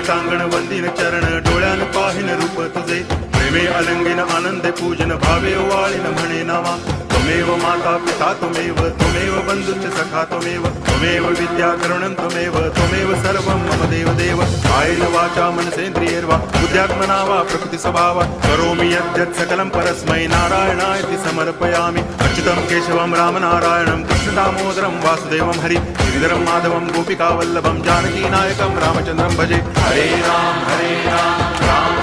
टांगण वंदिन चरण डोळ्यान पाहिन रूप तुझे प्रेमे अलंगिन आनंदे पूजन भावे वाळीन म्हणे नावा त्वमेव माता पिता त्वमेव बंधुश्च सखा त्वमेव विद्या करुणं त्वमेव सर्वं मम देव देव कायेन वाचा मनसेन्द्रियैर्वा बुद्ध्यात्मना वा प्रकृति स्वभावा करोमि यद्यत् सकलं परस्मै नारायणायति समर्पयामि अच्युतं केशवं रामनारायणं कृष्णदामोदरं वासुदेवं हरि गिरिधरं माधवं गोपिकावल्लभं जानकीनायकं रामचन्द्रं भजे हरे राम राम